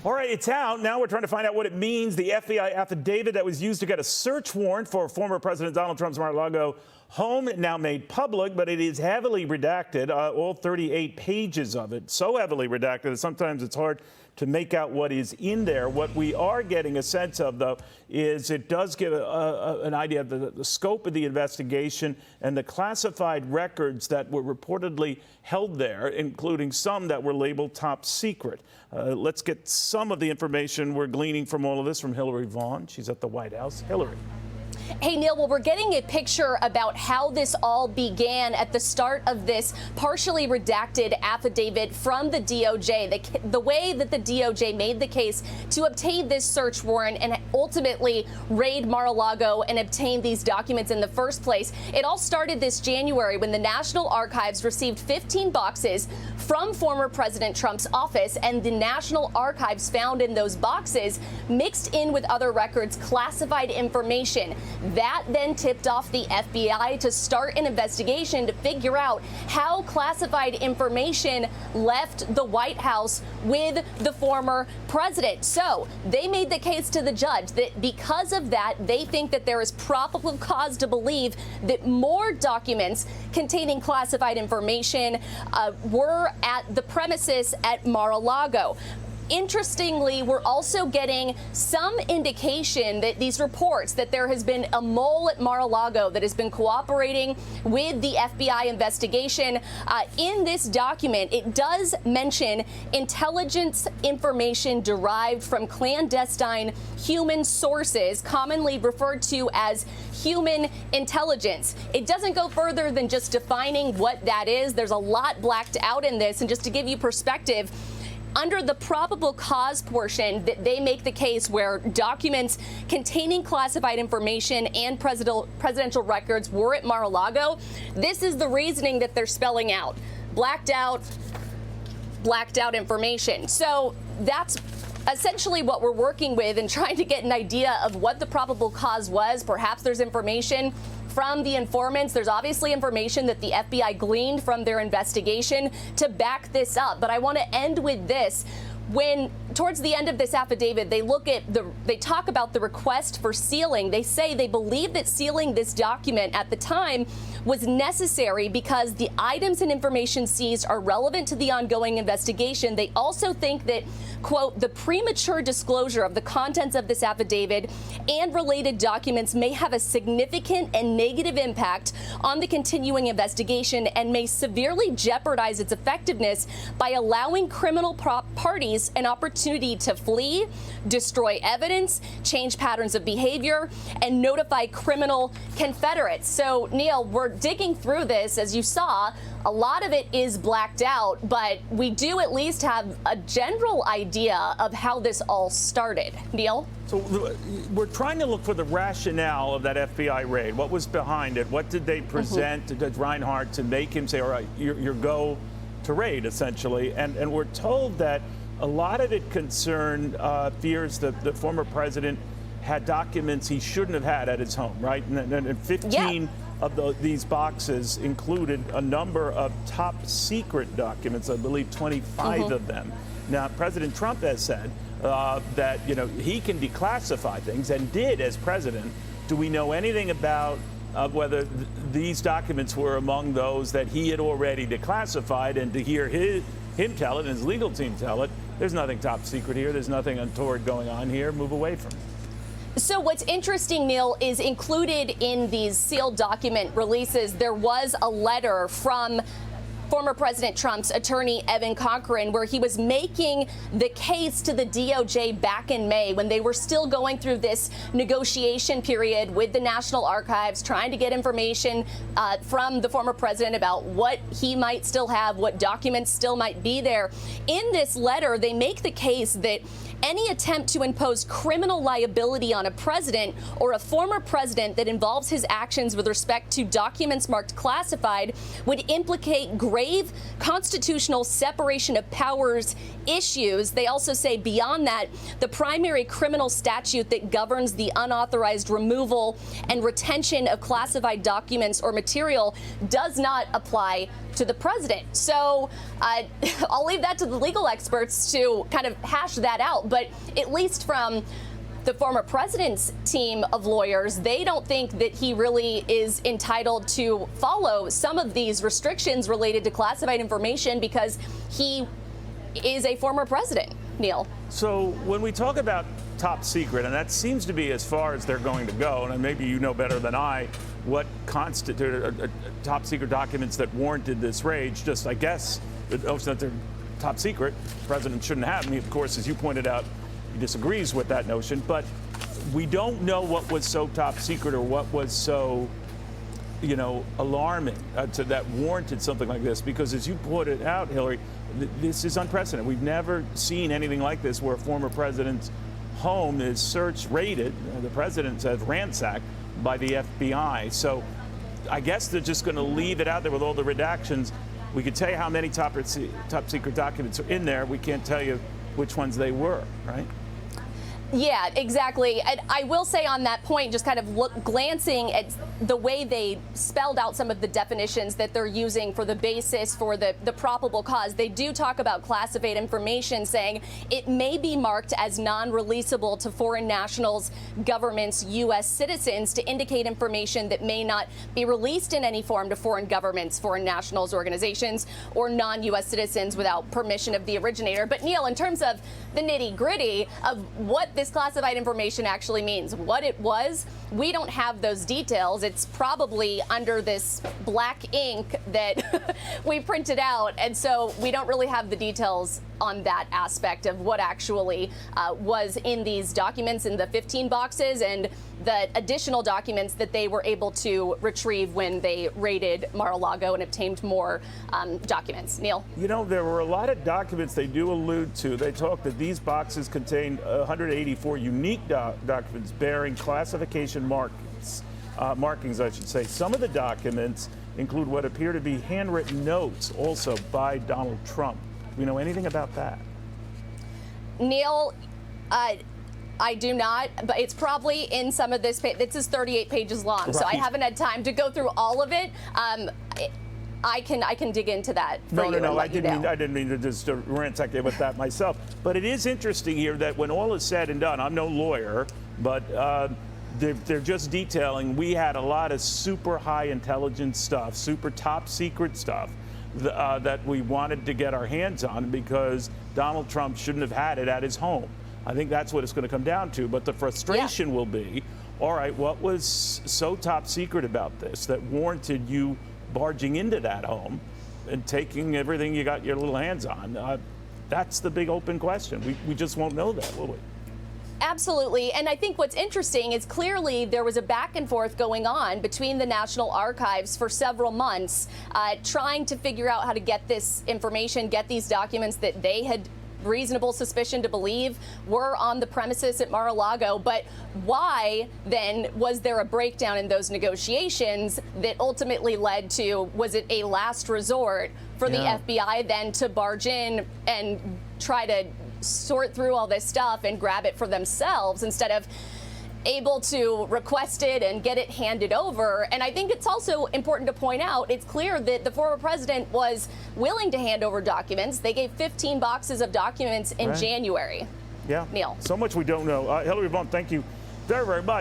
All right, it's out. Now we're trying to find out what it means. The FBI affidavit that was used to get a search warrant for former President Donald Trump's Mar-a-Lago home now made public, but it is heavily redacted, all 38 pages of it. So heavily redacted that sometimes it's hard to make out what is in there. What we are getting a sense of, though, is it does give an idea of the scope of the investigation and the classified records that were reportedly held there, including some that were labeled top secret. Let's get some of the information we're gleaning from all of this from Hillary Vaughn. She's at the White House. Hillary. Hey, Neil, well, we're getting a picture about how this all began at the start of this partially redacted affidavit from the DOJ, the way that the DOJ made the case to obtain this search warrant and ultimately raid Mar-a-Lago and obtain these documents in the first place. It all started this January when the National Archives received 15 boxes from former President Trump's office, and the National Archives found in those boxes, mixed in with other records, classified information. That then tipped off the FBI to start an investigation to figure out how classified information left the White House with the former president. So they made the case to the judge that because of that, they think that there is probable cause to believe that more documents containing classified information were at the premises at Mar-a-Lago. Interestingly, we're also getting some indication that these reports that there has been a mole at Mar-a-Lago that has been cooperating with the FBI investigation. In this document, it does mention intelligence information derived from clandestine human sources, commonly referred to as human intelligence. It doesn't go further than just defining what that is. There's a lot blacked out in this. And just to give you perspective, under the probable cause portion, that they make the case where documents containing classified information and presidential records were at Mar-a-Lago, this is the reasoning that they're spelling out. Blacked out information. So that's essentially what we're working with and trying to get an idea of what the probable cause was. Perhaps there's information from the informants. There's obviously information that the FBI gleaned from their investigation to back this up. But I want to end with this. When towards the end of this affidavit, they talk about the request for sealing. They say they believe that sealing this document at the time was necessary because the items and information seized are relevant to the ongoing investigation. They also think that, quote, the premature disclosure of the contents of this affidavit and related documents may have a significant and negative impact on the continuing investigation and may severely jeopardize its effectiveness by allowing criminal parties an opportunity to flee, destroy evidence, change patterns of behavior, and notify criminal confederates. So, Neil, we're digging through this. As you saw, a lot of it is blacked out, but we do at least have a general idea of how this all started. Neil? So we're trying to look for the rationale of that FBI raid. What was behind it? What did they present to Judge Reinhardt to make him say, all right, you're go to raid, essentially? And we're told that a lot of it concerned fears that the former president had documents he shouldn't have had at his home, right? And 15 of these boxes included a number of top secret documents, I believe 25 of them. Now, President Trump has said that, he can declassify things and did as president. Do we know anything about whether these documents were among those that he had already declassified? And to hear him tell it and his legal team tell it, there's nothing top secret here. There's nothing untoward going on here. Move away from it. So what's interesting, Neil, is included in these sealed document releases, there was a letter from former President Trump's attorney, Evan Cochran, where he was making the case to the DOJ back in May when they were still going through this negotiation period with the National Archives, trying to get information from the former president about what he might still have, what documents still might be there. In this letter, they make the case that any attempt to impose criminal liability on a president or a former president that involves his actions with respect to documents marked classified would implicate grave constitutional separation of powers issues. They also say beyond that, the primary criminal statute that governs the unauthorized removal and retention of classified documents or material does not apply to the president. So I'll leave that to the legal experts to kind of hash that out. But at least from the former president's team of lawyers, they don't think that he really is entitled to follow some of these restrictions related to classified information because he is a former president. Neil. So when we talk about top secret, and that seems to be as far as they're going to go, and maybe you know better than I what constituted top secret documents that warranted this rage, just I guess the notion that they're top secret, the president shouldn't have them. Of course, as you pointed out, he disagrees with that notion, but we don't know what was so top secret or what was so, you know, alarming to that warranted something like this, because as you pointed out, Hillary, this is unprecedented. We've never seen anything like this where a former president's home is searched, raided, the president says ransacked by the FBI. So I guess they're just going to leave it out there with all the redactions. We could tell you how many top secret documents are in there. We can't tell you which ones they were, right? Yeah, exactly. And I will say on that point, just kind of glancing at the way they spelled out some of the definitions that they're using for the basis for the probable cause, they do talk about classified information, saying it may be marked as non-releasable to foreign nationals, governments, U.S. citizens to indicate information that may not be released in any form to foreign governments, foreign nationals, organizations, or non-U.S. citizens without permission of the originator. But Neil, in terms of the nitty-gritty of what this classified information actually means, what it was, we don't have those details. It's probably under this black ink that we printed out, and so we don't really have the details on that aspect of what actually was in these documents in the 15 boxes and the additional documents that they were able to retrieve when they raided Mar-a-Lago and obtained more documents. Neil? You know, there were a lot of documents they do allude to. They talk that these boxes contained 184 unique documents bearing classification markings, I should say. Some of the documents include what appear to be handwritten notes also by Donald Trump. Do we know anything about that? Neil, I do not, but it's probably in some of this. This is 38 pages long, right. So I haven't had time to go through all of it. I can dig into that for you. No, I didn't mean to just ransack it with that myself. But it is interesting here that when all is said and done, I'm no lawyer, but they're just detailing we had a lot of super high intelligence stuff, super top secret stuff that we wanted to get our hands on because Donald Trump shouldn't have had it at his home. I think that's what it's going to come down to. But the frustration will be, all right, what was so top secret about this that warranted you barging into that home and taking everything you got your little hands on? That's the big open question. We just won't know that, will we? Absolutely. And I think what's interesting is clearly there was a back and forth going on between the National Archives for several months, trying to figure out how to get this information, get these documents that they had reasonable suspicion to believe were on the premises at Mar-a-Lago. But why then was there a breakdown in those negotiations that ultimately led to, was it a last resort for the FBI then to barge in and try to sort through all this stuff and grab it for themselves instead of able to request it and get it handed over? And I think it's also important to point out, it's clear that the former president was willing to hand over documents. They gave 15 boxes of documents in January. Yeah. Neil. So much we don't know. Hillary Vaughn, thank you very, very much.